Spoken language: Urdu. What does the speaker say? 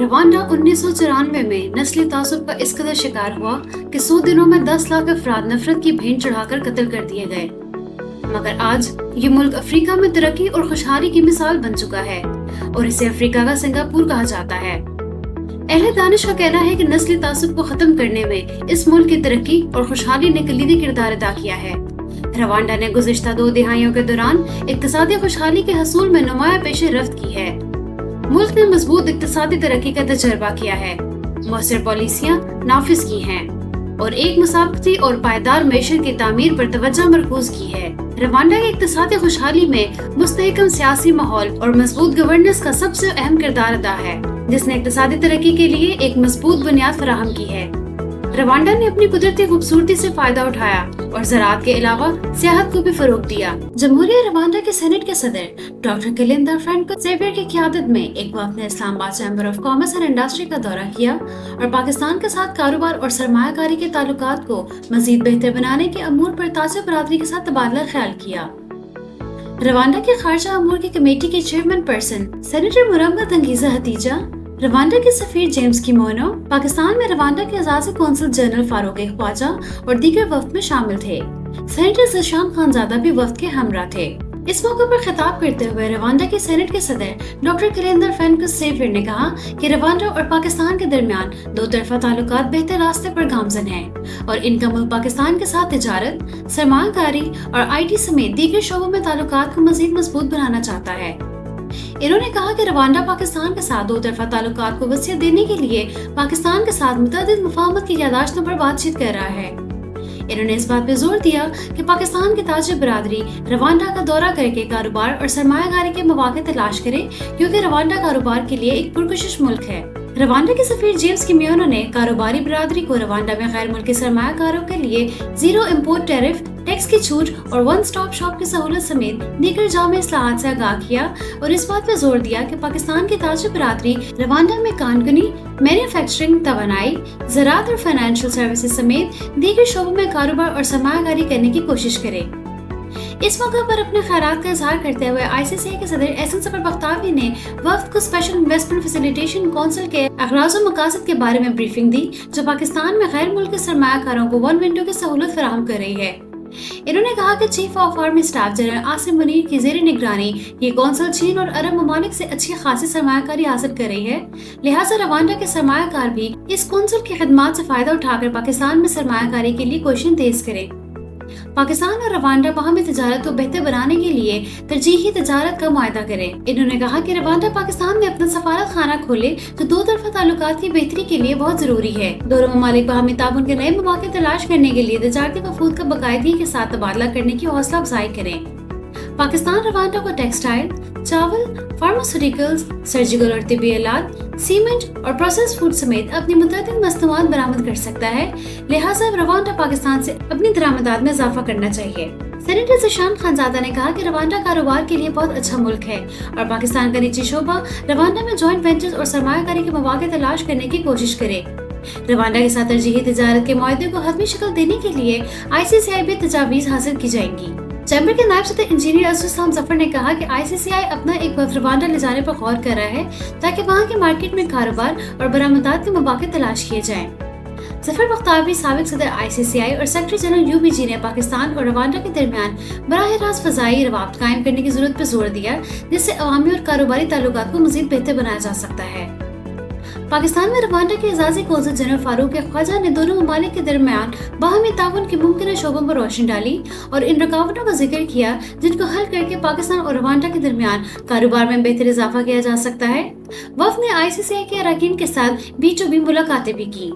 روانڈا 1994 میں نسلی تعصب کا اس قدر شکار ہوا کہ 100 دنوں میں 10 لاکھ افراد نفرت کی بھینٹ چڑھا کر قتل کر دیے گئے، مگر آج یہ ملک افریقہ میں ترقی اور خوشحالی کی مثال بن چکا ہے اور اسے افریقہ کا سنگاپور کہا جاتا ہے۔ اہل دانش کا کہنا ہے کہ نسلی تعصب کو ختم کرنے میں اس ملک کی ترقی اور خوشحالی نے کلیدی کردار ادا کیا ہے۔ روانڈا نے گزشتہ 2 دہائیوں کے دوران اقتصادی خوشحالی کے حصول میں نمایاں پیش رفت کی ہے۔ ملک نے مضبوط اقتصادی ترقی کا تجربہ کیا ہے، مؤثر پالیسیاں نافذ کی ہیں اور ایک مسابقتی اور پائیدار معیشت کی تعمیر پر توجہ مرکوز کی ہے۔ روانڈا کی اقتصادی خوشحالی میں مستحکم سیاسی ماحول اور مضبوط گورننس کا سب سے اہم کردار ادا ہے، جس نے اقتصادی ترقی کے لیے ایک مضبوط بنیاد فراہم کی ہے۔ روانڈا نے اپنی قدرتی خوبصورتی سے فائدہ اٹھایا اور زراعت کے علاوہ سیاحت کو بھی فروغ دیا۔ جمہوریہ روانڈا کے سینٹ کے صدر ڈاکٹر کلندر فرانکس زیویئر کی قیادت میں ایک وفد نے اسلام آباد chamber of commerce and industry کا دورہ کیا اور پاکستان کے ساتھ کاروبار اور سرمایہ کاری کے تعلقات کو مزید بہتر بنانے کے امور پر تاجر برادری کے ساتھ تبادلہ خیال کیا۔ روانڈا کے خارجہ امور کی کمیٹی کے چیئرمین پرسن سینیٹر مرمت انگیزہ حتیجہ، روانڈا کے سفیر جیمز کیمونو، پاکستان میں روانڈا کے اعزازی قونصل جنرل فاروق خواجہ اور دیگر وفد میں شامل تھے۔ سینیٹر زیشان خانزادہ بھی وفد کے ہمراہ تھے۔ اس موقع پر خطاب کرتے ہوئے روانڈا کے سینٹ کے صدر ڈاکٹر کلندر فرانکس زیویئر نے کہا کہ روانڈا اور پاکستان کے درمیان دو طرفہ تعلقات بہتر راستے پر گامزن ہیں اور ان کا ملک پاکستان کے ساتھ تجارت، سرمایہ کاری اور آئی ٹی سمیت دیگر شعبوں میں تعلقات کو مزید مضبوط بنانا چاہتا ہے۔ انہوں نے کہا کہ روانڈا پاکستان کے ساتھ دو طرفہ تعلقات کو وسعت دینے کے لیے پاکستان کے ساتھ متعدد مفاہمت کی یادداشتوں پر بات چیت کر رہا ہے۔ انہوں نے اس بات پہ زور دیا کہ پاکستان کی تاجر برادری روانڈا کا دورہ کر کے کاروبار اور سرمایہ کاری کے مواقع تلاش کرے، کیونکہ روانڈا کاروبار کے لیے ایک پرکشش ملک ہے۔ روانڈا کے سفیر جیمز کیمونو نے کاروباری برادری کو روانڈا میں غیر ملکی سرمایہ کاروں کے لیے 0 امپورٹ ٹیرف، ٹیکس کی چھوٹ اور 1 اسٹاپ شاپ کی سہولت سمیت دیگر جامع اصلاحات سے آگاہ کیا اور اس بات پہ زور دیا کہ پاکستان کی تاجر برادری روانڈا میں کانکنی، مینوفیکچرنگ، توانائی، زراعت اور فائنینشیل سروسز سمیت دیگر شعبوں میں کاروبار اور سرمایہ کاری کرنے کی کوشش کرے۔ اس موقع پر اپنے خیالات کا اظہار کرتے ہوئے آئی سی سی آئی کے صدر احسن صفر بختاوی نے وفد کو اسپیشل انویسٹمنٹ فیسیلیٹیشن کونسل کے اغراض و مقاصد کے بارے میں بریفنگ دی، جو پاکستان میں غیر ملکی سرمایہ کاروں کو 1 ونڈو کی سہولت فراہم کر رہی ہے۔ انہوں نے کہا کہ chief of army staff general Asim Munir کی زیر نگرانی یہ کونسل چین اور عرب ممالک سے اچھی خاصی سرمایہ کاری حاصل کر رہی ہے، لہٰذا روانڈا کے سرمایہ کار بھی اس کونسل کی خدمات سے فائدہ اٹھا کر پاکستان میں سرمایہ کاری کے لیے کوششیں تیز کریں۔ پاکستان اور روانڈا باہمی تجارت کو بہتر بنانے کے لیے ترجیحی تجارت کا معاہدہ کریں۔ انہوں نے کہا کہ روانڈا پاکستان میں اپنا سفارت خانہ کھولے، جو دو طرفہ تعلقات کی بہتری کے لیے بہت ضروری ہے۔ دونوں ممالک باہمی تعاون کے نئے مواقع تلاش کرنے کے لیے تجارتی وفود کا باقاعدگی کے ساتھ تبادلہ کرنے کی حوصلہ افزائی کریں۔ پاکستان روانڈا کو ٹیکسٹائل، چاول، فارماسیوٹیکلز، سرجیکل اور طبی آلات، سیمنٹ اور پروسیس فوڈ سمیت اپنی متعدد مصنوعات برآمد کر سکتا ہے، لہٰذا روانڈا پاکستان سے اپنی درآمدات میں اضافہ کرنا چاہیے۔ سینیٹر زیشان خانزادہ نے کہا کہ روانڈا کاروبار کے لیے بہت اچھا ملک ہے اور پاکستان کا نجی شعبہ روانڈا میں جوائنٹ وینچرز اور سرمایہ کاری کے مواقع تلاش کرنے کی کوشش کرے۔ روانڈا کے ساتھ ترجیحی تجارت کے معاہدے کو حتمی شکل دینے کے لیے آئی سی سی آئی بھی تجاویز حاصل کی جائیں گی۔ چیمبر کے نائب صدر انجینئر اسلام ظفر نے کہا کہ آئی سی سی آئی اپنا ایک وفد روانڈا لے جانے پر غور کر رہا ہے تاکہ وہاں کی مارکیٹ میں کاروبار اور برآمدات کے مواقع تلاش کیے جائیں۔ ظفر بختاوی، سابق صدر آئی سی سی آئی اور secretary general U B G نے پاکستان اور روانڈا کے درمیان براہ راست فضائی روابط قائم کرنے کی ضرورت پر زور دیا، جس سے عوامی اور کاروباری تعلقات کو مزید بہتر بنایا جا سکتا ہے۔ پاکستان میں روانڈا کے اعزازی قونصل جنرل فاروق خواجہ نے دونوں ممالک کے درمیان باہمی تعاون کے ممکنہ شعبوں پر روشنی ڈالی اور ان رکاوٹوں کا ذکر کیا جن کو حل کر کے پاکستان اور روانڈا کے درمیان کاروبار میں بہتر اضافہ کیا جا سکتا ہے۔ وفد نے آئی سی سی آئی کے اراکین کے ساتھ بیچوں بیچ ملاقاتیں بھی کی۔